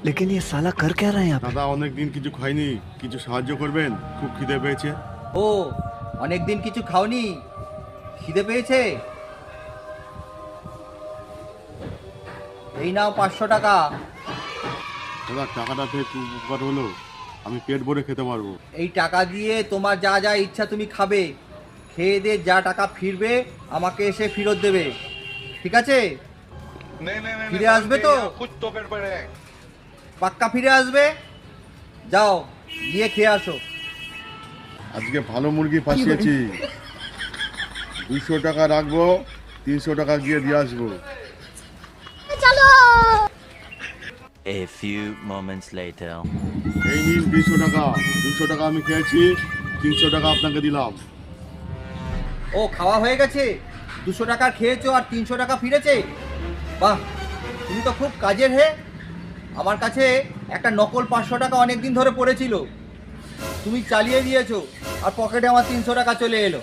लेकिन ये साला कर क्या रहा है यहाँ पे? দাদা অনেক দিন কিছু খাইনি, কিছু সাহায্য করবেন, খুব খিদে পেয়েছে। ও, অনেকদিন কিছু খাওনি, খিদে পেয়েছে? এই নাও 500 টাকা। দাদা টাকাটা পেয়ে খুব উপকার হলো, আমি পেট ভরে খেতে পারবো। এই টাকা দিয়ে তোমার যা যা ইচ্ছা তুমি খাবে, খেয়ে দিয়ে যা টাকা ফিরবে আমাকে এসে ফেরত দেবে, ঠিক আছে? नहीं नहीं नहीं फिर आसबे तो? कुछ तो गड़बड़ है। পাক্কা ফিরে আসবে? যাও গিয়ে খেয়ে আসো। আজকে ভালো মুরগি ফাঁসিয়েছি, 200 টাকা রাখবো, 300 টাকা গিয়ে দিয়ে আসবো। A few moments later. এই নিন 200 টাকা, 200 টাকা আমি খেয়েছি, 300 টাকা আপনাকে দিলাম। ও, খাওয়া হয়ে গেছে? 200 টাকা খেয়েছো আর 300 টাকা ফিরেছে? বাহ, তুমি তো খুব কাজের হে। আমার কাছে একটা নকল 500 টাকা অনেক দিন ধরে পড়েছিল, তুমি চালিয়ে দিয়েছো আর পকেটে আমার 300 টাকা চলে এলো।